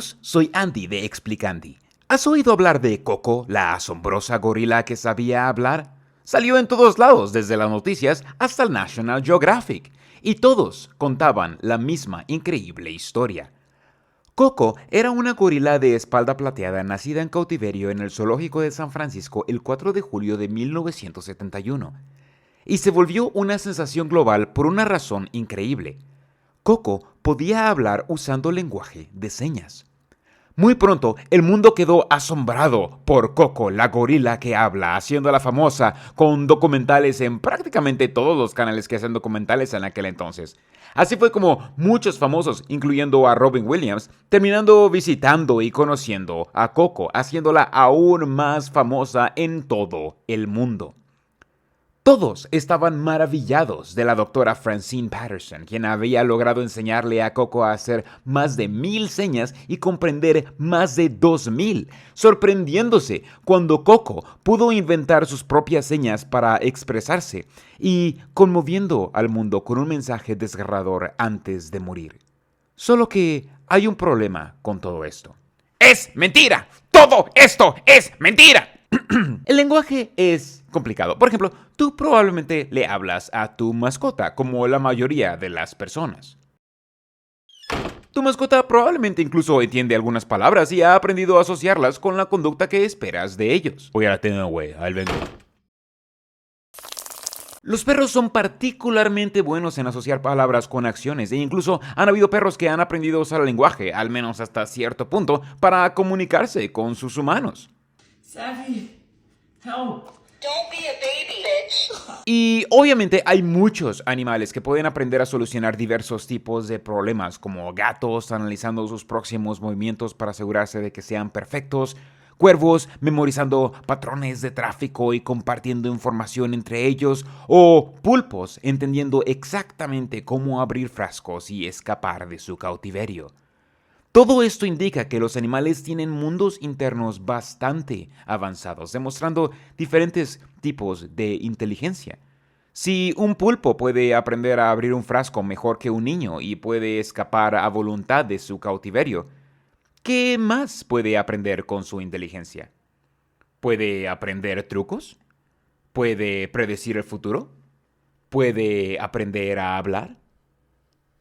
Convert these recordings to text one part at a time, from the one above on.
Soy Andy de Explicandi. ¿Has oído hablar de Coco, la asombrosa gorila que sabía hablar? Salió en todos lados, desde las noticias hasta el National Geographic, y todos contaban la misma increíble historia. Coco era una gorila de espalda plateada nacida en cautiverio en el Zoológico de San Francisco el 4 de julio de 1971, y se volvió una sensación global por una razón increíble. Coco podía hablar usando lenguaje de señas. Muy pronto, el mundo quedó asombrado por Coco, la gorila que habla, haciéndola famosa con documentales en prácticamente todos los canales que hacen documentales en aquel entonces. Así fue como muchos famosos, incluyendo a Robin Williams, terminando visitando y conociendo a Coco, haciéndola aún más famosa en todo el mundo. Todos estaban maravillados de la doctora Francine Patterson, quien había logrado enseñarle a Coco a hacer más de 1000 señas y comprender más de 2000, sorprendiéndose cuando Coco pudo inventar sus propias señas para expresarse y conmoviendo al mundo con un mensaje desgarrador antes de morir. Solo que hay un problema con todo esto. ¡Es mentira! ¡Todo esto es mentira! El lenguaje es complicado. Por ejemplo, tú probablemente le hablas a tu mascota, como la mayoría de las personas. Tu mascota probablemente incluso entiende algunas palabras y ha aprendido a asociarlas con la conducta que esperas de ellos. Voy a la tienda, güey. Ahí vengo. Los perros son particularmente buenos en asociar palabras con acciones e incluso han habido perros que han aprendido a usar el lenguaje, al menos hasta cierto punto, para comunicarse con sus humanos. Savvy, help. Don't be a baby, bitch. Y obviamente hay muchos animales que pueden aprender a solucionar diversos tipos de problemas, como gatos analizando sus próximos movimientos para asegurarse de que sean perfectos, cuervos memorizando patrones de tráfico y compartiendo información entre ellos, o pulpos entendiendo exactamente cómo abrir frascos y escapar de su cautiverio. Todo esto indica que los animales tienen mundos internos bastante avanzados, demostrando diferentes tipos de inteligencia. Si un pulpo puede aprender a abrir un frasco mejor que un niño y puede escapar a voluntad de su cautiverio, ¿qué más puede aprender con su inteligencia? ¿Puede aprender trucos? ¿Puede predecir el futuro? ¿Puede aprender a hablar?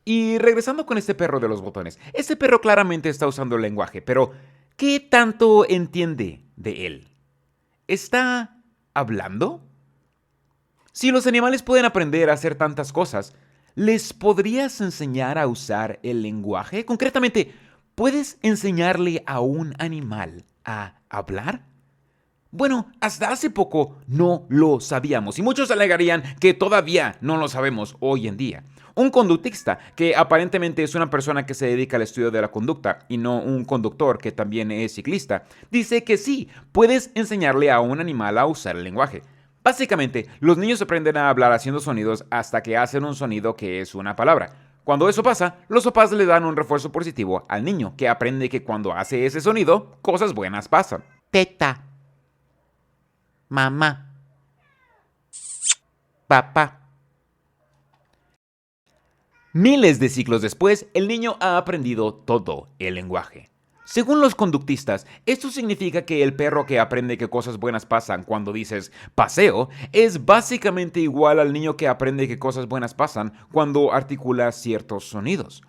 Y regresando con este perro de los botones, este perro claramente está usando el lenguaje, pero ¿qué tanto entiende de él? ¿Está hablando? Si los animales pueden aprender a hacer tantas cosas, ¿les podrías enseñar a usar el lenguaje? Concretamente, ¿puedes enseñarle a un animal a hablar? Bueno, hasta hace poco no lo sabíamos y muchos alegarían que todavía no lo sabemos hoy en día. Un conductista, que aparentemente es una persona que se dedica al estudio de la conducta y no un conductor que también es ciclista, dice que sí, puedes enseñarle a un animal a usar el lenguaje. Básicamente, los niños aprenden a hablar haciendo sonidos hasta que hacen un sonido que es una palabra. Cuando eso pasa, los papás le dan un refuerzo positivo al niño, que aprende que cuando hace ese sonido, cosas buenas pasan. Teta. Mamá. Papá. Miles de ciclos después, el niño ha aprendido todo el lenguaje. Según los conductistas, esto significa que el perro que aprende que cosas buenas pasan cuando dices paseo es básicamente igual al niño que aprende que cosas buenas pasan cuando articula ciertos sonidos.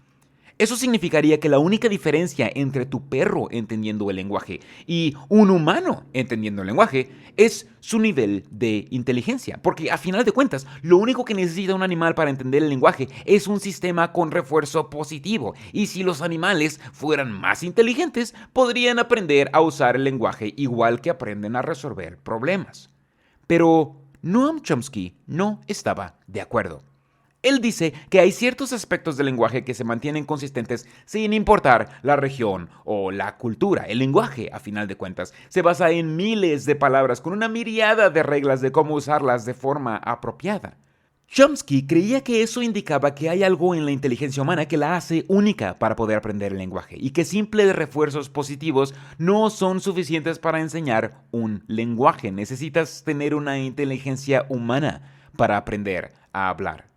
Eso significaría que la única diferencia entre tu perro entendiendo el lenguaje y un humano entendiendo el lenguaje es su nivel de inteligencia. Porque a final de cuentas, lo único que necesita un animal para entender el lenguaje es un sistema con refuerzo positivo. Y si los animales fueran más inteligentes, podrían aprender a usar el lenguaje igual que aprenden a resolver problemas. Pero Noam Chomsky no estaba de acuerdo. Él dice que hay ciertos aspectos del lenguaje que se mantienen consistentes sin importar la región o la cultura. El lenguaje, a final de cuentas, se basa en miles de palabras con una miríada de reglas de cómo usarlas de forma apropiada. Chomsky creía que eso indicaba que hay algo en la inteligencia humana que la hace única para poder aprender el lenguaje y que simples refuerzos positivos no son suficientes para enseñar un lenguaje. Necesitas tener una inteligencia humana para aprender a hablar.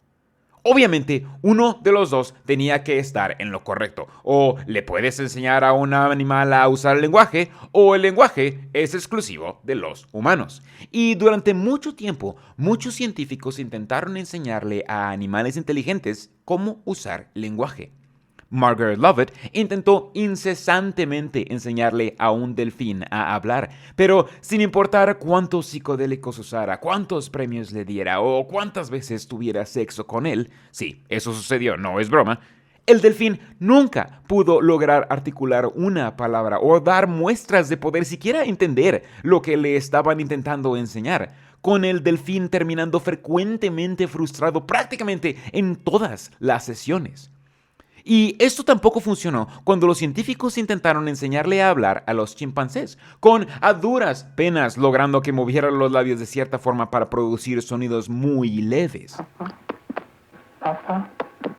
Obviamente, uno de los dos tenía que estar en lo correcto. O le puedes enseñar a un animal a usar el lenguaje, o el lenguaje es exclusivo de los humanos. Y durante mucho tiempo, muchos científicos intentaron enseñarle a animales inteligentes cómo usar lenguaje. Margaret Lovett intentó incesantemente enseñarle a un delfín a hablar, pero sin importar cuántos psicodélicos usara, cuántos premios le diera o cuántas veces tuviera sexo con él, sí, eso sucedió, no es broma, el delfín nunca pudo lograr articular una palabra o dar muestras de poder siquiera entender lo que le estaban intentando enseñar, con el delfín terminando frecuentemente frustrado prácticamente en todas las sesiones. Y esto tampoco funcionó cuando los científicos intentaron enseñarle a hablar a los chimpancés, con a duras penas logrando que movieran los labios de cierta forma para producir sonidos muy leves.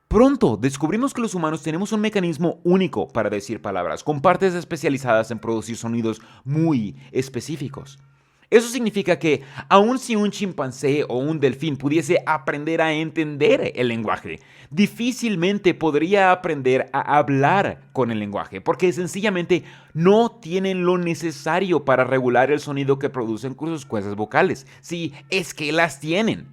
Pronto descubrimos que los humanos tenemos un mecanismo único para decir palabras, con partes especializadas en producir sonidos muy específicos. Eso significa que, aun si un chimpancé o un delfín pudiese aprender a entender el lenguaje, difícilmente podría aprender a hablar con el lenguaje, porque sencillamente no tienen lo necesario para regular el sonido que producen con sus cuerdas vocales, si es que las tienen.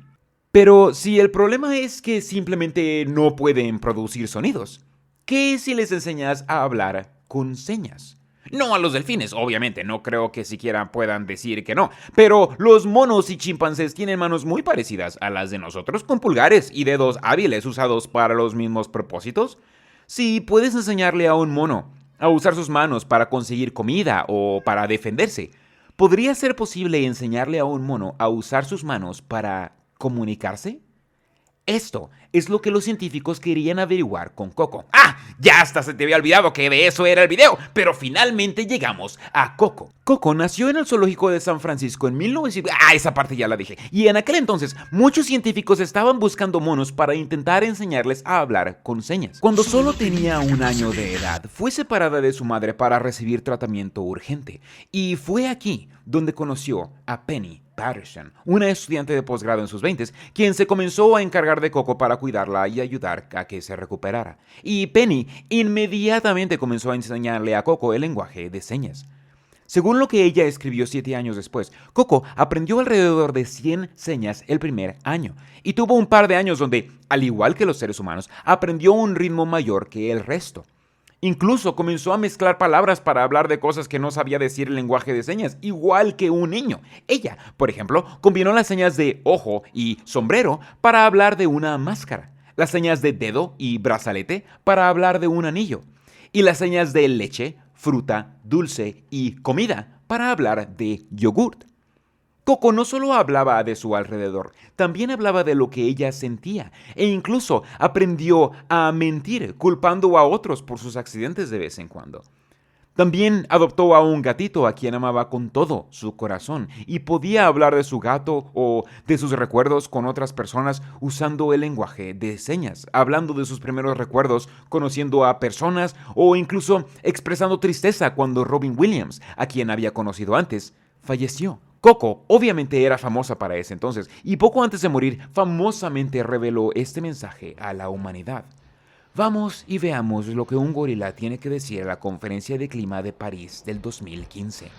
Pero si el problema es que simplemente no pueden producir sonidos, ¿qué si les enseñas a hablar con señas? No a los delfines, obviamente, no creo que siquiera puedan decir que no, pero los monos y chimpancés tienen manos muy parecidas a las de nosotros, con pulgares y dedos hábiles usados para los mismos propósitos. Si puedes enseñarle a un mono a usar sus manos para conseguir comida o para defenderse, ¿podría ser posible enseñarle a un mono a usar sus manos para comunicarse? Esto es lo que los científicos querían averiguar con Coco. ¡Ah! Ya hasta se te había olvidado que de eso era el video, pero finalmente llegamos a Coco. Coco nació en el zoológico de San Francisco en 1900... esa parte ya la dije. Y en aquel entonces, muchos científicos estaban buscando monos para intentar enseñarles a hablar con señas. Cuando solo tenía 1 año de edad, fue separada de su madre para recibir tratamiento urgente. Y fue aquí donde conoció a Penny Patterson, una estudiante de posgrado en sus 20s, quien se comenzó a encargar de Coco para cuidarla y ayudar a que se recuperara. Y Penny inmediatamente comenzó a enseñarle a Coco el lenguaje de señas. Según lo que ella escribió 7 años después, Coco aprendió alrededor de 100 señas el primer año y tuvo un par de años donde, al igual que los seres humanos, aprendió un ritmo mayor que el resto. Incluso comenzó a mezclar palabras para hablar de cosas que no sabía decir el lenguaje de señas, igual que un niño. Ella, por ejemplo, combinó las señas de ojo y sombrero para hablar de una máscara, las señas de dedo y brazalete para hablar de un anillo, y las señas de leche, fruta, dulce y comida para hablar de yogurt. Coco no solo hablaba de su alrededor, también hablaba de lo que ella sentía e incluso aprendió a mentir, culpando a otros por sus accidentes de vez en cuando. También adoptó a un gatito a quien amaba con todo su corazón y podía hablar de su gato o de sus recuerdos con otras personas usando el lenguaje de señas, hablando de sus primeros recuerdos, conociendo a personas o incluso expresando tristeza cuando Robin Williams, a quien había conocido antes, falleció. Coco obviamente era famosa para ese entonces y poco antes de morir famosamente reveló este mensaje a la humanidad. Vamos y veamos lo que un gorila tiene que decir a la Conferencia de Clima de París del 2015.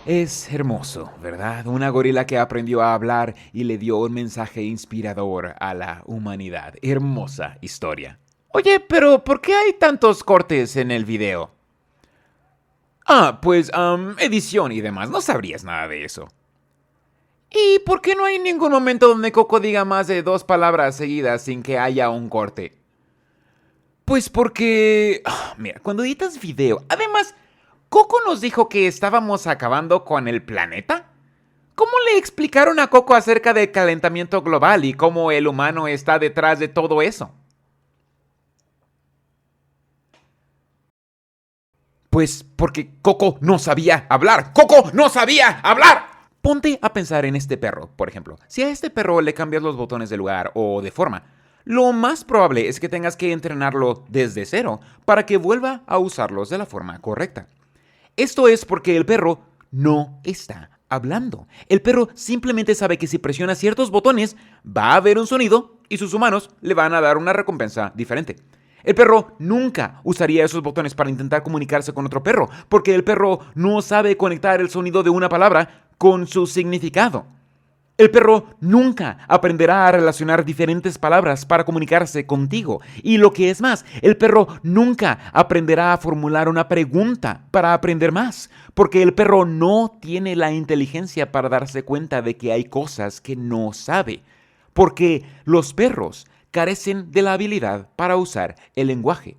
Es hermoso, ¿verdad? Una gorila que aprendió a hablar y le dio un mensaje inspirador a la humanidad. Hermosa historia. Oye, pero ¿por qué hay tantos cortes en el video? Pues, edición y demás. No sabrías nada de eso. ¿Y por qué no hay ningún momento donde Coco diga más de 2 palabras seguidas sin que haya un corte? Pues porque... mira, cuando editas video... Además, ¿Coco nos dijo que estábamos acabando con el planeta? ¿Cómo le explicaron a Coco acerca del calentamiento global y cómo el humano está detrás de todo eso? Pues porque Coco no sabía hablar. ¡Coco no sabía hablar! Ponte a pensar en este perro, por ejemplo. Si a este perro le cambias los botones de lugar o de forma, lo más probable es que tengas que entrenarlo desde cero para que vuelva a usarlos de la forma correcta. Esto es porque el perro no está hablando. El perro simplemente sabe que si presiona ciertos botones va a haber un sonido y sus humanos le van a dar una recompensa diferente. El perro nunca usaría esos botones para intentar comunicarse con otro perro, porque el perro no sabe conectar el sonido de una palabra con su significado. El perro nunca aprenderá a relacionar diferentes palabras para comunicarse contigo. Y lo que es más, el perro nunca aprenderá a formular una pregunta para aprender más, porque el perro no tiene la inteligencia para darse cuenta de que hay cosas que no sabe, porque los perros carecen de la habilidad para usar el lenguaje.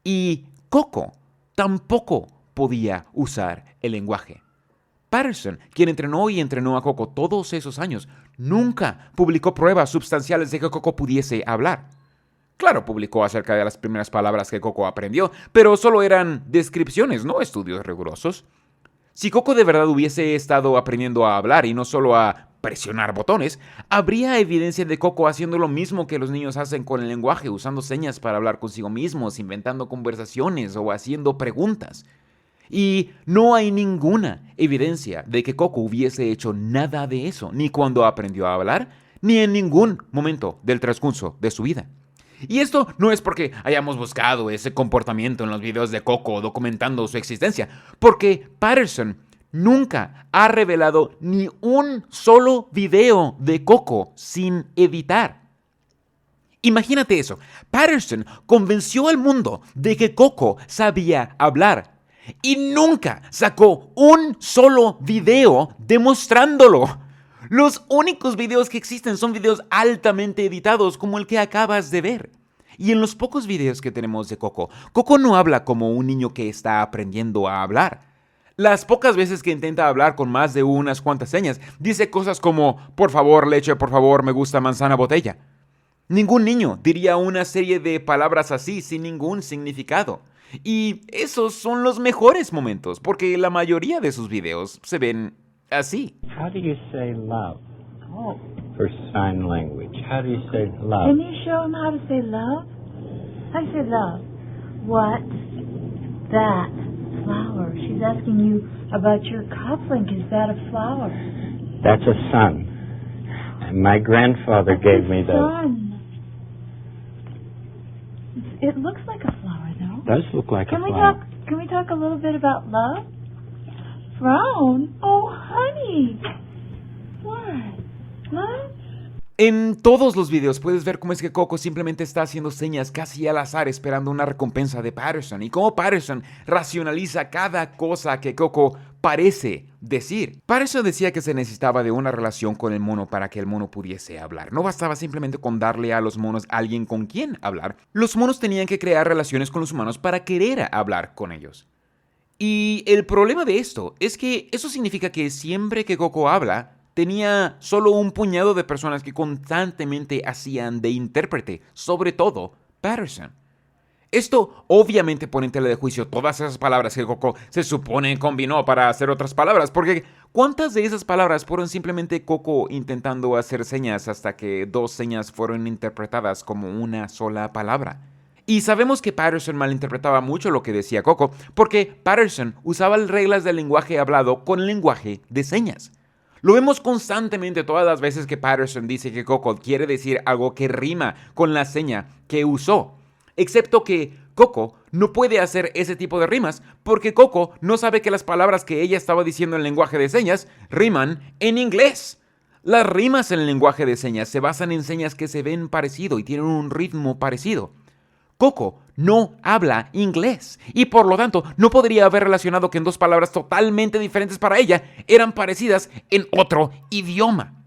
Y Coco tampoco podía usar el lenguaje. Patterson, quien entrenó a Coco todos esos años, nunca publicó pruebas sustanciales de que Coco pudiese hablar. Claro, publicó acerca de las primeras palabras que Coco aprendió, pero solo eran descripciones, no estudios rigurosos. Si Coco de verdad hubiese estado aprendiendo a hablar y no solo a presionar botones, habría evidencia de Coco haciendo lo mismo que los niños hacen con el lenguaje, usando señas para hablar consigo mismos, inventando conversaciones o haciendo preguntas. Y no hay ninguna evidencia de que Coco hubiese hecho nada de eso, ni cuando aprendió a hablar, ni en ningún momento del transcurso de su vida. Y esto no es porque hayamos buscado ese comportamiento en los videos de Coco documentando su existencia, porque Patterson nunca ha revelado ni un solo video de Coco sin editar. Imagínate eso. Patterson convenció al mundo de que Coco sabía hablar y nunca sacó un solo video demostrándolo. Los únicos videos que existen son videos altamente editados como el que acabas de ver. Y en los pocos videos que tenemos de Coco, Coco no habla como un niño que está aprendiendo a hablar. Las pocas veces que intenta hablar con más de unas cuantas señas, dice cosas como, por favor leche, por favor me gusta manzana botella. Ningún niño diría una serie de palabras así sin ningún significado. Y esos son los mejores momentos, porque la mayoría de sus videos se ven así. How do you say love Oh. for sign language? How do you say love? Can you show him how to say love? How do you say love? What's that flower? She's asking you about your cufflink. Is that a flower? That's a sun. And my grandfather gave me the... Sun. It looks like a flower, though. Does look like Can a we flower. Can we talk a little bit about love? Frown? Oh, honey. What? Love? En todos los videos puedes ver cómo es que Coco simplemente está haciendo señas casi al azar esperando una recompensa de Patterson y cómo Patterson racionaliza cada cosa que Coco parece decir. Patterson decía que se necesitaba de una relación con el mono para que el mono pudiese hablar. No bastaba simplemente con darle a los monos a alguien con quien hablar. Los monos tenían que crear relaciones con los humanos para querer hablar con ellos. Y el problema de esto es que eso significa que siempre que Coco habla, tenía solo un puñado de personas que constantemente hacían de intérprete, sobre todo Patterson. Esto obviamente pone en tela de juicio todas esas palabras que Coco se supone combinó para hacer otras palabras, porque ¿cuántas de esas palabras fueron simplemente Coco intentando hacer señas hasta que dos señas fueron interpretadas como una sola palabra? Y sabemos que Patterson malinterpretaba mucho lo que decía Coco, porque Patterson usaba reglas del lenguaje hablado con el lenguaje de señas. Lo vemos constantemente todas las veces que Patterson dice que Coco quiere decir algo que rima con la seña que usó. Excepto que Coco no puede hacer ese tipo de rimas porque Coco no sabe que las palabras que ella estaba diciendo en lenguaje de señas riman en inglés. Las rimas en el lenguaje de señas se basan en señas que se ven parecido y tienen un ritmo parecido. Coco no habla inglés y por lo tanto no podría haber relacionado que en dos palabras totalmente diferentes para ella eran parecidas en otro idioma.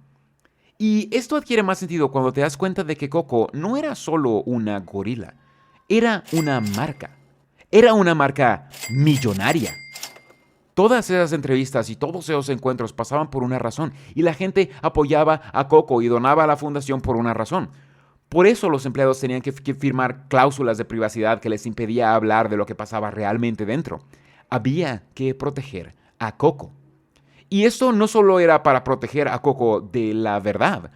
Y esto adquiere más sentido cuando te das cuenta de que Coco no era solo una gorila, era una marca. Era una marca millonaria. Todas esas entrevistas y todos esos encuentros pasaban por una razón y la gente apoyaba a Coco y donaba a la fundación por una razón. Por eso los empleados tenían que firmar cláusulas de privacidad que les impedía hablar de lo que pasaba realmente dentro. Había que proteger a Coco. Y esto no solo era para proteger a Coco de la verdad.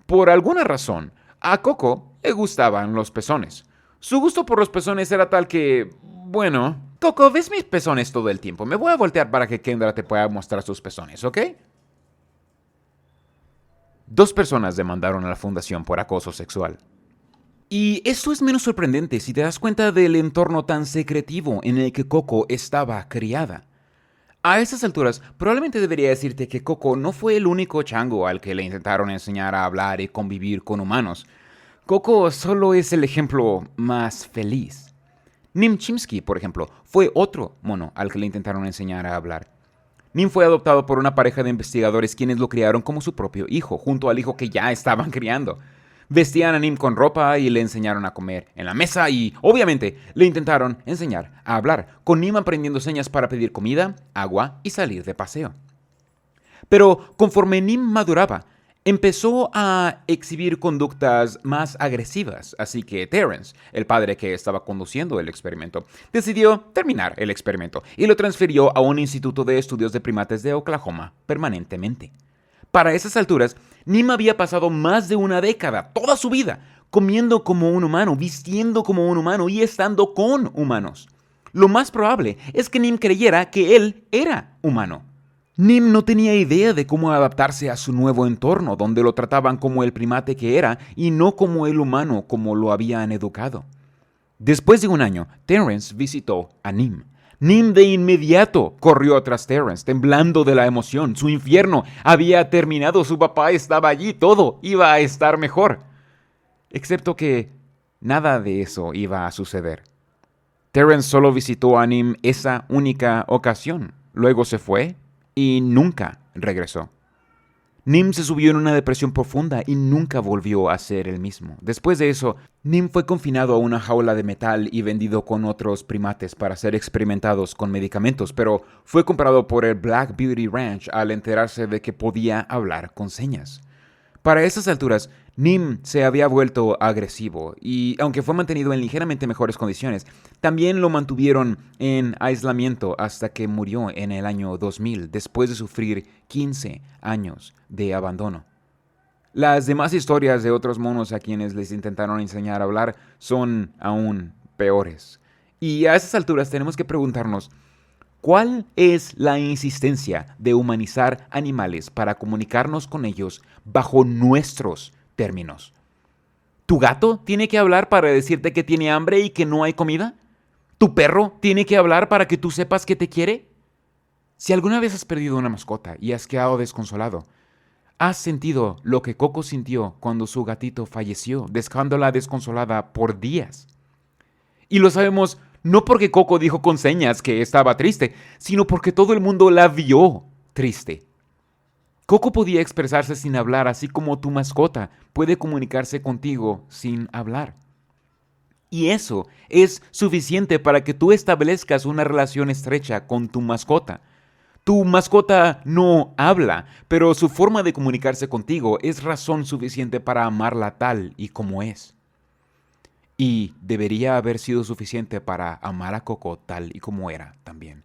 Por alguna razón, a Coco le gustaban los pezones. Su gusto por los pezones era tal que, bueno, Coco, ves mis pezones todo el tiempo. Me voy a voltear para que Kendra te pueda mostrar sus pezones, ¿ok? 2 personas demandaron a la fundación por acoso sexual. Y esto es menos sorprendente si te das cuenta del entorno tan secretivo en el que Coco estaba criada. A estas alturas, probablemente debería decirte que Coco no fue el único chango al que le intentaron enseñar a hablar y convivir con humanos. Coco solo es el ejemplo más feliz. Nim Chimpsky, por ejemplo, fue otro mono al que le intentaron enseñar a hablar. Nim fue adoptado por una pareja de investigadores quienes lo criaron como su propio hijo, junto al hijo que ya estaban criando. Vestían a Nim con ropa y le enseñaron a comer en la mesa y, obviamente, le intentaron enseñar a hablar, con Nim aprendiendo señas para pedir comida, agua y salir de paseo. Pero conforme Nim maduraba, empezó a exhibir conductas más agresivas, así que Terrence, el padre que estaba conduciendo el experimento, decidió terminar el experimento y lo transfirió a un instituto de estudios de primates de Oklahoma permanentemente. Para esas alturas, Nim había pasado más de una década, toda su vida, comiendo como un humano, vistiendo como un humano y estando con humanos. Lo más probable es que Nim creyera que él era humano. Nim no tenía idea de cómo adaptarse a su nuevo entorno, donde lo trataban como el primate que era y no como el humano como lo habían educado. Después de un año, Terrence visitó a Nim. Nim de inmediato corrió tras Terrence, temblando de la emoción. Su infierno había terminado, su papá estaba allí, todo iba a estar mejor. Excepto que nada de eso iba a suceder. Terrence solo visitó a Nim esa única ocasión. Luego se fue y nunca regresó. Nim se subió en una depresión profunda y nunca volvió a ser el mismo. Después de eso, Nim fue confinado a una jaula de metal y vendido con otros primates para ser experimentados con medicamentos, pero fue comprado por el Black Beauty Ranch al enterarse de que podía hablar con señas. Para esas alturas, Nim se había vuelto agresivo y, aunque fue mantenido en ligeramente mejores condiciones, también lo mantuvieron en aislamiento hasta que murió en el año 2000, después de sufrir 15 años de abandono. Las demás historias de otros monos a quienes les intentaron enseñar a hablar son aún peores. Y a esas alturas tenemos que preguntarnos, ¿cuál es la insistencia de humanizar animales para comunicarnos con ellos bajo nuestros términos? ¿Tu gato tiene que hablar para decirte que tiene hambre y que no hay comida? ¿Tu perro tiene que hablar para que tú sepas que te quiere? Si alguna vez has perdido una mascota y has quedado desconsolado, has sentido lo que Coco sintió cuando su gatito falleció, dejándola desconsolada por días. Y lo sabemos no porque Coco dijo con señas que estaba triste, sino porque todo el mundo la vio triste. Coco podía expresarse sin hablar, así como tu mascota puede comunicarse contigo sin hablar. Y eso es suficiente para que tú establezcas una relación estrecha con tu mascota. Tu mascota no habla, pero su forma de comunicarse contigo es razón suficiente para amarla tal y como es. Y debería haber sido suficiente para amar a Coco tal y como era también.